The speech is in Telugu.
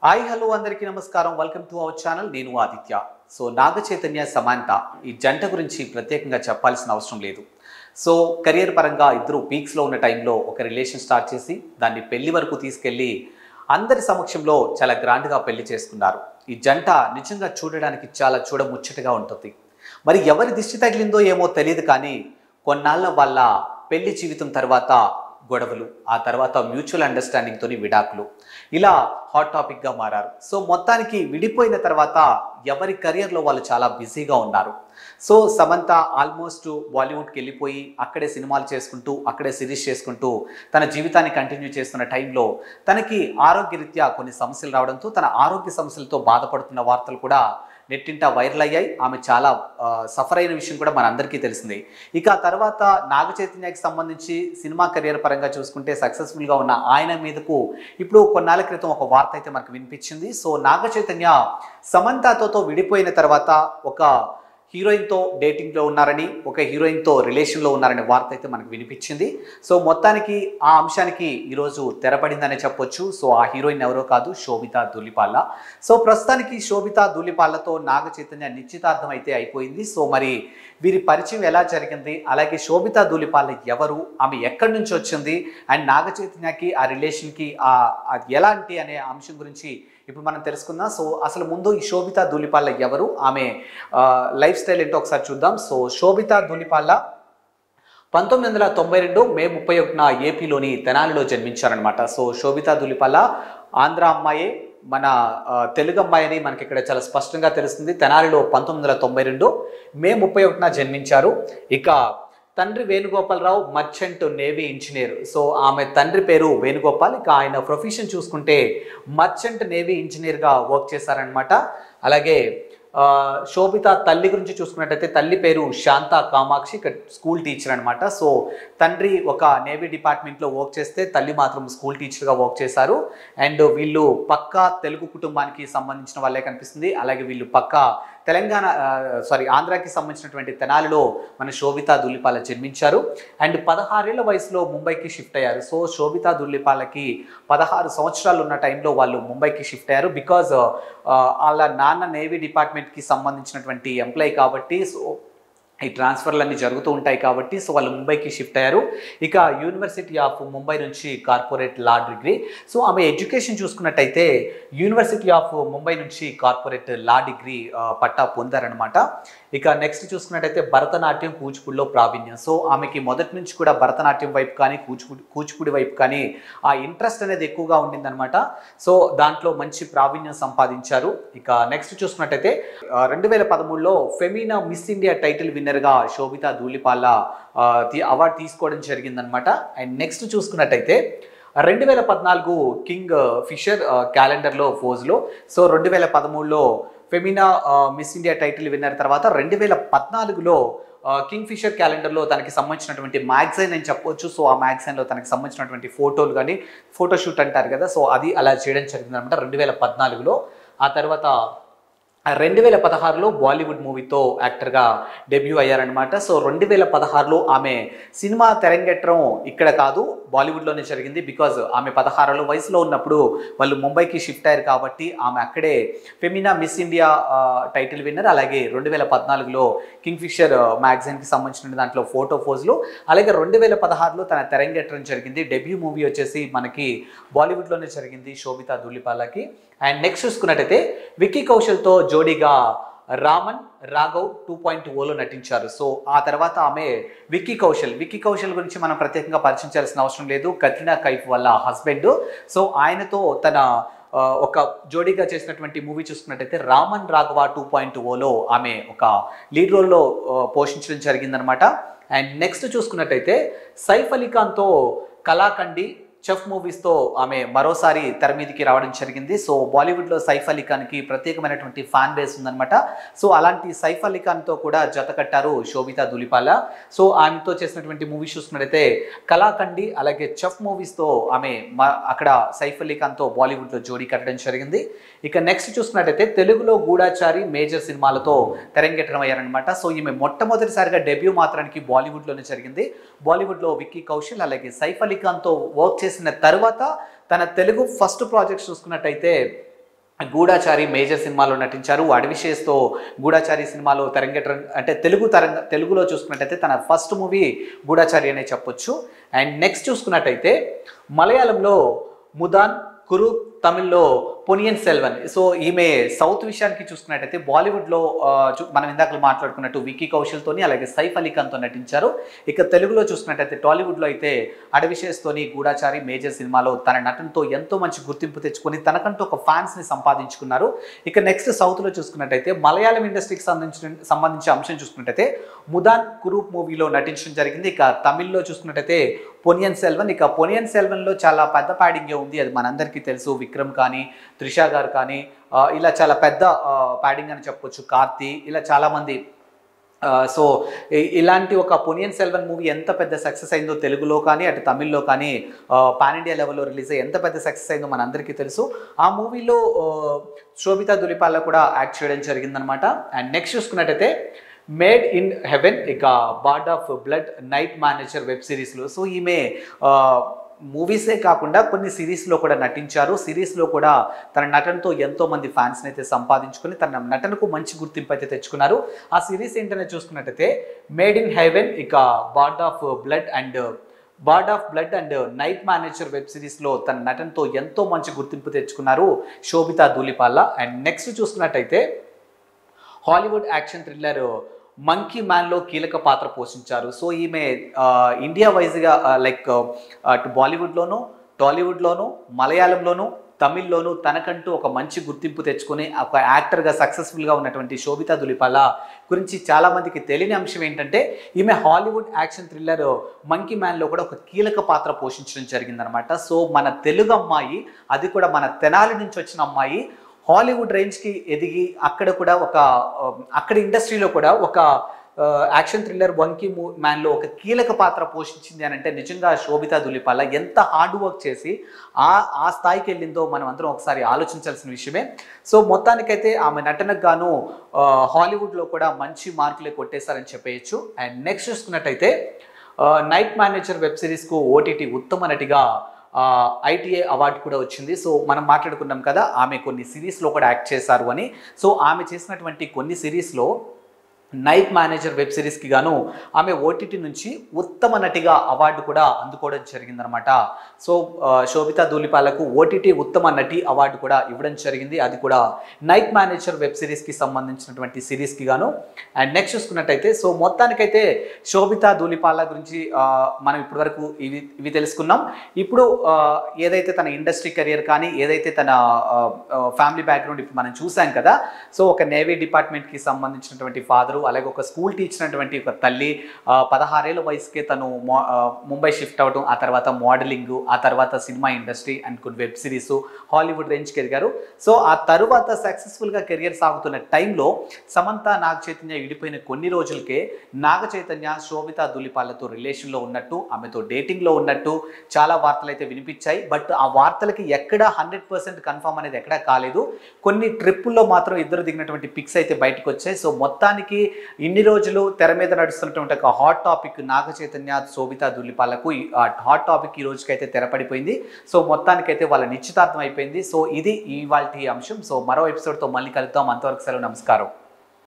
హాయ్ హలో అందరికీ నమస్కారం. Welcome to our channel. నేను ఆదిత్య. సో నాగ చైతన్య సమంత ఈ జంట గురించి ప్రత్యేకంగా చెప్పాల్సిన అవసరం లేదు. సో కెరియర్ పరంగా ఇద్దరు పీక్స్లో ఉన్న టైంలో ఒక రిలేషన్ స్టార్ట్ చేసి దాన్ని పెళ్లి వరకు తీసుకెళ్ళి అందరి సమక్షంలో చాలా గ్రాండ్గా పెళ్లి చేసుకున్నారు. ఈ జంట నిజంగా చూడడానికి చాలా చూడముచ్చటగా ఉంటుంది. మరి ఎవరి దిష్టి తగిలిందో ఏమో తెలియదు, కానీ కొన్నాళ్ళ వాళ్ళ పెళ్లి జీవితం తర్వాత గొడవలు, ఆ తర్వాత మ్యూచువల్ అండర్స్టాండింగ్తో విడాకులు, ఇలా హాట్ టాపిక్గా మారారు. సో మొత్తానికి విడిపోయిన తర్వాత ఎవరి కెరియర్లో వాళ్ళు చాలా బిజీగా ఉన్నారు. సో సమంత ఆల్మోస్ట్ బాలీవుడ్కి వెళ్ళిపోయి అక్కడే సినిమాలు చేసుకుంటూ అక్కడే సిరీస్ చేసుకుంటూ తన జీవితాన్ని కంటిన్యూ చేస్తున్న టైంలో తనకి ఆరోగ్యరీత్యా కొన్ని సమస్యలు రావడంతో తన ఆరోగ్య సమస్యలతో బాధపడుతున్న వార్తలు కూడా నెట్టింట వైరల్ అయ్యాయి. ఆమె చాలా సఫర్ అయిన విషయం కూడా మనందరికీ తెలిసిందే. ఇక తర్వాత నాగ చైతన్యకి సంబంధించి సినిమా కెరియర్ పరంగా చూసుకుంటే సక్సెస్ఫుల్గా ఉన్న ఆయన మీదకు ఇప్పుడు కొన్నాళ్ళ క్రితం ఒక వార్త అయితే మనకు వినిపించింది. సో నాగ చైతన్య సమంతతో విడిపోయిన తర్వాత ఒక హీరోయిన్తో డేటింగ్లో ఉన్నారని, ఒక హీరోయిన్తో రిలేషన్లో ఉన్నారనే వార్త అయితే మనకు వినిపించింది. సో మొత్తానికి ఆ అంశానికి ఈరోజు తెరపడిందనే చెప్పొచ్చు. సో ఆ హీరోయిన్ ఎవరో కాదు, శోభితా ధూళిపాల. సో ప్రస్తుతానికి శోభితా ధూళిపాలతో నాగ చైతన్య నిశ్చితార్థం అయితే అయిపోయింది. సో మరి వీరి పరిచయం ఎలా జరిగింది, అలాగే శోభితా ధూళిపాల ఎవరు, ఆమె ఎక్కడి నుంచి వచ్చింది, అండ్ నాగ చైతన్యకి ఆ రిలేషన్కి అది ఎలాంటి అనే అంశం గురించి ఇప్పుడు మనం తెలుసుకుందాం. సో అసలు ముందు ఈ శోభితా ధూళిపాల ఎవరు, ఆమె లైఫ్ స్టైల్ ఏంటో ఒకసారి చూద్దాం. సో శోభితా ధూళిపాల 1992 మే 31న ఏపీలోని తెనాలిలో జన్మించారనమాట. సో శోభితా ధూళిపాల ఆంధ్ర అమ్మాయే, మన తెలుగు అమ్మాయి అని మనకి ఇక్కడ చాలా స్పష్టంగా తెలుస్తుంది. తెనాలిలో 1992 మే 31న జన్మించారు. ఇక తండ్రి Venugopala Rao merchant navy engineer. So ఆమె తండ్రి పేరు వేణుగోపాల్. ఇక ఆయన ప్రొఫెషన్ చూసుకుంటే మర్చెంట్ నేవీ ఇంజనీర్గా వర్క్ చేశారనమాట. అలాగే శోభిత తల్లి గురించి చూసుకున్నట్టయితే తల్లి పేరు శాంత కామాక్షి, ఇక్కడ స్కూల్ టీచర్ అనమాట. సో తండ్రి ఒక నేవీ డిపార్ట్మెంట్లో వర్క్ చేస్తే తల్లి మాత్రం స్కూల్ టీచర్గా వర్క్ చేశారు. అండ్ వీళ్ళు పక్కా తెలుగు కుటుంబానికి సంబంధించిన వాళ్ళే కనిపిస్తుంది. అలాగే వీళ్ళు పక్కా ఆంధ్రాకి సంబంధించినటువంటి తెనాలిలో మన శోభితా ధూళిపాల జన్మించారు. అండ్ 16 ఏళ్ల వయసులో ముంబైకి షిఫ్ట్ అయ్యారు. సో శోభితా ధూళిపాలకి 16 సంవత్సరాలు ఉన్న టైంలో వాళ్ళు ముంబైకి షిఫ్ట్ అయ్యారు. బికాజ్ వాళ్ళ నాన్న నేవీ డిపార్ట్మెంట్కి సంబంధించినటువంటి ఎంప్లాయీ కాబట్టి, సో ఈ ట్రాన్స్ఫర్లు అన్నీ జరుగుతూ ఉంటాయి కాబట్టి సో వాళ్ళు ముంబైకి షిఫ్ట్ అయ్యారు. ఇక యూనివర్సిటీ ఆఫ్ ముంబై నుంచి కార్పొరేట్ లా డిగ్రీ. సో ఆమె ఎడ్యుకేషన్ చూసుకున్నట్టయితే యూనివర్సిటీ ఆఫ్ ముంబై నుంచి కార్పొరేట్ లా డిగ్రీ పట్టా పొందారనమాట. ఇక నెక్స్ట్ చూసుకున్నట్టయితే భరతనాట్యం, కూచిపూడిలో ప్రావీణ్యం. సో ఆమెకి మొదటి నుంచి కూడా భరతనాట్యం వైపు కానీ కూచిపూడి వైపు కానీ ఆ ఇంట్రెస్ట్ అనేది ఎక్కువగా ఉండిందనమాట. సో దాంట్లో మంచి ప్రావీణ్యం సంపాదించారు. ఇక నెక్స్ట్ చూసుకున్నట్టయితే 2013లో ఫెమినా మిస్ ఇండియా టైటిల్ విన్నర్గా శోభితా ధూళిపాల అవార్డు తీసుకోవడం జరిగిందనమాట. అండ్ నెక్స్ట్ చూసుకున్నట్టయితే 2014 కింగ్ ఫిషర్ క్యాలెండర్లో ఫోజ్లో. సో 2013లో Femina Miss India title winner తర్వాత 2014లో కింగ్ ఫిషర్ క్యాలెండర్లో తనకి సంబంధించినటువంటి మ్యాగజైన్ అని చెప్పొచ్చు. సో ఆ మ్యాగజైన్లో తనకి సంబంధించినటువంటి ఫోటోలు కానీ, ఫోటోషూట్ అంటారు కదా, సో అది అలా చేయడం జరిగిందనమాట 2014లో. ఆ తర్వాత 2016లో బాలీవుడ్ మూవీతో యాక్టర్గా డెబ్యూ అయ్యారనమాట. సో 2016లో ఆమె సినిమా తెరంగేట్రం ఇక్కడ కాదు, బాలీవుడ్లోనే జరిగింది. బికాజ్ ఆమె 16 వయసులో ఉన్నప్పుడు వాళ్ళు ముంబైకి షిఫ్ట్ అయ్యారు కాబట్టి ఆమె అక్కడే Femina Miss India title winner, అలాగే 2014లో కింగ్ ఫిషర్ మ్యాగజైన్కి సంబంధించిన దాంట్లో ఫోటో ఫోజులు, అలాగే 2016లో తన తెరంగేట్రం జరిగింది. డెబ్యూ మూవీ వచ్చేసి మనకి బాలీవుడ్లోనే జరిగింది శోభితా ధూళిపాలకి. అండ్ నెక్స్ట్ చూసుకున్నట్టయితే విక్కీ కౌశల్తో జోడీగా రామన్ రాఘవ్ 2.0లో నటించారు. సో ఆ తర్వాత ఆమె విక్కీ కౌశల్ గురించి మనం ప్రత్యేకంగా పరిచయించాల్సిన అవసరం లేదు. కత్రినా కైఫ్ వాళ్ళ హస్బెండ్. సో ఆయనతో తన ఒక జోడీగా చేసినటువంటి మూవీ చూసుకున్నట్టయితే రామన్ రాఘవ 2.0లో ఆమె ఒక లీడ్ రోల్లో పోషించడం జరిగిందనమాట. అండ్ నెక్స్ట్ చూసుకున్నట్టయితే సైఫ్ అలీ ఖాన్తో కళాఖండి, చెఫ్ మూవీస్తో ఆమె మరోసారి తెర మీదకి రావడం జరిగింది. సో బాలీవుడ్లో సైఫ్ అలీ ఖాన్కి ప్రత్యేకమైనటువంటి ఫ్యాన్ బేస్ ఉందనమాట. సో అలాంటి సైఫ్ అలీ ఖాన్తో కూడా జత కట్టారు శోభితా ధూళిపాల. సో ఆమెతో చేసినటువంటి మూవీస్ చూసుకున్నట్టయితే కళాఖండి, అలాగే చెఫ్ మూవీస్తో ఆమె అక్కడ సైఫ్ అలీ ఖాన్తో బాలీవుడ్లో జోడీ కట్టడం జరిగింది. ఇక నెక్స్ట్ చూసుకున్నట్టయితే తెలుగులో గూఢాచారి, మేజర్ సినిమాలతో తెరంగేట్రం అయ్యారనమాట. సో ఈమె మొట్టమొదటిసారిగా డెబ్యూ మాత్రానికి బాలీవుడ్లోనే జరిగింది. బాలీవుడ్లో విక్కీ కౌశల్ అలాగే సైఫ్ అలీ ఖాన్తో వర్క్ చేసిన తర్వాత తన తెలుగు ఫస్ట్ ప్రాజెక్ట్ చూసుకున్నట్టయితే గూఢాచారి మేజర్ సినిమాలో నటించారు. అడవిశేష్తో గూఢాచారి సినిమాలో అంటే తెలుగులో చూసుకున్నట్టయితే తన ఫస్ట్ మూవీ గూఢాచారి అనే చెప్పొచ్చు. అండ్ నెక్స్ట్ చూసుకున్నట్టయితే మలయాళంలో ముదాన్, కురు, తమిళ్లో పొనియన్ సెల్వన్. సో ఈమె సౌత్ విషయానికి చూసుకున్నట్టయితే బాలీవుడ్లో మనం ఇందాక మాట్లాడుకున్నట్టు విక్కీ కౌశల్తోని అలాగే సైఫ్ అలీ ఖాన్తో నటించారు. ఇక తెలుగులో చూసుకున్నట్టయితే టాలీవుడ్లో అయితే అడవిశేష్తోని గూఢాచారి మేజర్ సినిమాలో తన నటనతో ఎంతో మంచి గుర్తింపు తెచ్చుకొని తనకంటూ ఒక ఫ్యాన్స్ని సంపాదించుకున్నారు. ఇక నెక్స్ట్ సౌత్లో చూసుకున్నట్టయితే మలయాళం ఇండస్ట్రీకి సంబంధించిన అంశం చూసుకున్నట్టయితే ముదాన్, కురూప్ మూవీలో నటించడం జరిగింది. ఇక తమిళ్లో చూసుకున్నట్టయితే పొనియన్ సెల్వన్. ఇక పొనియన్ సెల్వన్లో చాలా పెద్ద ప్యాడింగే ఉంది, అది మనందరికీ తెలుసు. విక్రమ్ కానీ, త్రిష గారు కానీ, ఇలా చాలా పెద్ద ప్యాడింగ్ అని చెప్పొచ్చు. కార్తీ, ఇలా చాలామంది. సో ఇలాంటి ఒక పొనియన్ సెల్వన్ మూవీ ఎంత పెద్ద సక్సెస్ అయిందో తెలుగులో కానీ అటు తమిళ్లో కానీ పాన్ ఇండియా లెవెల్లో రిలీజ్ అయ్యి ఎంత పెద్ద సక్సెస్ అయిందో మనందరికీ తెలుసు. ఆ మూవీలో శోభితా దులిపాల కూడా యాక్ట్ చేయడం జరిగిందనమాట. అండ్ నెక్స్ట్ చూసుకున్నట్టయితే మేడ్ ఇన్ హెవెన్, ఇక bard of blood, night manager web సిరీస్లో. సో ఈమె మూవీసే కాకుండా కొన్ని సిరీస్లో కూడా నటించారు. సిరీస్లో కూడా తన నటనతో ఎంతో మంది ఫ్యాన్స్ని అయితే సంపాదించుకొని తన నటనకు మంచి గుర్తింపు అయితే తెచ్చుకున్నారు. ఆ సిరీస్ ఏంటనే చూసుకున్నట్టయితే మేడ్ ఇన్ హెవెన్, ఇక bard of blood and night manager web సిరీస్లో తన నటనతో ఎంతో మంచి గుర్తింపు తెచ్చుకున్నారు శోభితా ధూళిపాల. అండ్ నెక్స్ట్ చూసుకున్నట్టయితే హాలీవుడ్ యాక్షన్ థ్రిల్లర్ మంకీ మ్యాన్లో కీలక పాత్ర పోషించారు. సో ఈమె ఇండియా వైజ్గా లైక్ అటు బాలీవుడ్లోనూ, టాలీవుడ్లోనూ, మలయాళంలోనూ, తమిళ్లోనూ తనకంటూ ఒక మంచి గుర్తింపు తెచ్చుకొని ఒక యాక్టర్గా సక్సెస్ఫుల్గా ఉన్నటువంటి శోభితా ధూళిపాల గురించి చాలామందికి తెలియని అంశం ఏంటంటే ఈమె హాలీవుడ్ యాక్షన్ థ్రిల్లర్ మంకీ మ్యాన్లో కూడా ఒక కీలక పాత్ర పోషించడం జరిగిందనమాట. సో మన తెలుగు అమ్మాయి, అది కూడా మన తెనాలి నుంచి వచ్చిన అమ్మాయి, హాలీవుడ్ రేంజ్కి ఎదిగి అక్కడ కూడా అక్కడ ఇండస్ట్రీలో కూడా ఒక యాక్షన్ థ్రిల్లర్ మంకీ మ్యాన్లో ఒక కీలక పాత్ర పోషించింది అని అంటే నిజంగా శోభితా ధూళిపాల ఎంత హార్డ్ వర్క్ చేసి ఆ స్థాయికి వెళ్ళిందో మనం అందరం ఒకసారి ఆలోచించాల్సిన విషయమే. సో మొత్తానికైతే ఆమె నటనకు గాను హాలీవుడ్లో కూడా మంచి మార్కులే కొట్టేశారని చెప్పేయచ్చు. అండ్ నెక్స్ట్ చూసుకున్నట్టయితే నైట్ మేనేజర్ వెబ్ సిరీస్కు ఓటీటీ ఉత్తమ నటిగా ITA అవార్డు కూడా వచ్చింది. సో మనం మాట్లాడుకున్నాం కదా ఆమె కొన్ని సిరీస్లో కూడా యాక్ట్ చేశారు అని. సో ఆమె చేసినటువంటి కొన్ని సిరీస్లో నైట్ మేనేజర్ వెబ్ సిరీస్కి గాను ఆమె ఓటీటీ నుంచి ఉత్తమ నటిగా అవార్డు కూడా అందుకోవడం జరిగిందనమాట. సో శోభితా ధూళిపాలకు ఓటీటీ ఉత్తమ నటి అవార్డు కూడా ఇవ్వడం జరిగింది, అది కూడా నైట్ మేనేజర్ వెబ్ సిరీస్కి సంబంధించినటువంటి సిరీస్కి గాను. అండ్ నెక్స్ట్ చూసుకున్నట్టయితే సో మొత్తానికైతే శోభితా ధూళిపాల గురించి మనం ఇప్పటివరకు ఇవి తెలుసుకున్నాం. ఇప్పుడు ఏదైతే తన ఇండస్ట్రీ కెరియర్ కానీ ఏదైతే తన ఫ్యామిలీ బ్యాక్గ్రౌండ్ ఇప్పుడు మనం చూసాం కదా. సో ఒక నేవీ డిపార్ట్మెంట్కి సంబంధించినటువంటి ఫాదరు, అలాగే ఒక స్కూల్ టీచర్ అయినటువంటి ఒక తల్లి, 16 ఏళ్ల వయసుకే తను ముంబై షిఫ్ట్ అవడం, ఆ తర్వాత మోడలింగ్, ఆ తర్వాత సినిమా ఇండస్ట్రీ అండ్ కొన్ని వెబ్ సిరీస్, హాలీవుడ్ రేంజ్కి ఎదిగారు. సో ఆ తరువాత సక్సెస్ఫుల్గా కెరియర్ సాగుతున్న టైంలో సమంత, నాగ చైతన్య విడిపోయిన కొన్ని రోజులకే నాగ చైతన్య శోభితా ధూళిపాలతో రిలేషన్లో ఉన్నట్టు, ఆమెతో డేటింగ్లో ఉన్నట్టు చాలా వార్తలు అయితే వినిపించాయి. బట్ ఆ వార్తలకి ఎక్కడ 100% కన్ఫర్మ్ అనేది ఎక్కడా కాలేదు. కొన్ని ట్రిప్పుల్లో మాత్రం ఇద్దరు దిగినటువంటి పిక్స్ అయితే బయటకు వచ్చాయి. సో మొత్తానికి ఇన్ని రోజులు తెర మీద నడుస్తున్నటువంటి ఒక hot topic Naga Chaitanya, Sobhita ధూళిపాలకు hot topic ఈ రోజుకైతే తెరపడిపోయింది. సో మొత్తానికైతే వాళ్ళ నిశ్చితార్థం అయిపోయింది. సో ఇది ఇవాల్టి అంశం. సో మరో ఎపిసోడ్తో మళ్ళీ కలుద్దాం. అంతవరకు సెలవు, నమస్కారం.